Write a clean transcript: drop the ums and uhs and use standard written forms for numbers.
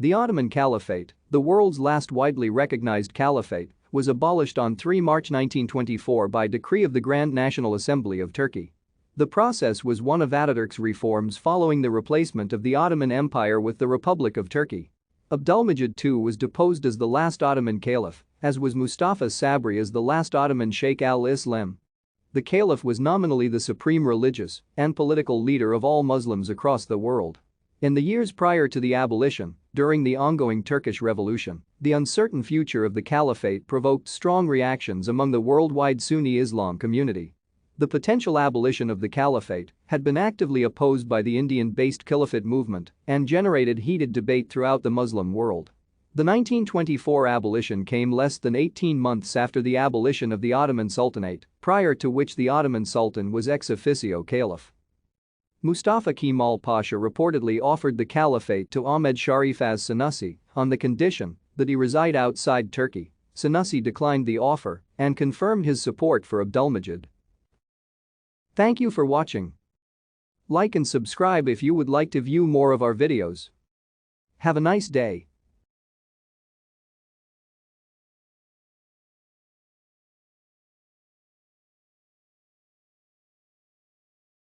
The Ottoman Caliphate, the world's last widely recognized caliphate, was abolished on 3 March 1924 by decree of the Grand National Assembly of Turkey. The process was one of Atatürk's reforms following the replacement of the Ottoman Empire with the Republic of Turkey. Abdulmejid II was deposed as the last Ottoman Caliph, as was Mustafa Sabri as the last Ottoman Shaykh al-Islām. The Caliph was nominally the supreme religious and political leader of all Muslims across the world. In the years prior to the abolition, during the ongoing Turkish Revolution, the uncertain future of the caliphate provoked strong reactions among the worldwide Sunni Islam community. The potential abolition of the caliphate had been actively opposed by the Indian-based Caliphate movement and generated heated debate throughout the Muslim world. The 1924 abolition came less than 18 months after the abolition of the Ottoman Sultanate, prior to which the Ottoman Sultan was ex officio caliph. Mustafa Kemal Pasha reportedly offered the caliphate to Ahmed Sharif as Senussi on the condition that he reside outside Turkey. Senussi declined the offer and confirmed his support for Abdulmejid. Thank you for watching. Like and subscribe if you would like to view more of our videos. Have a nice day.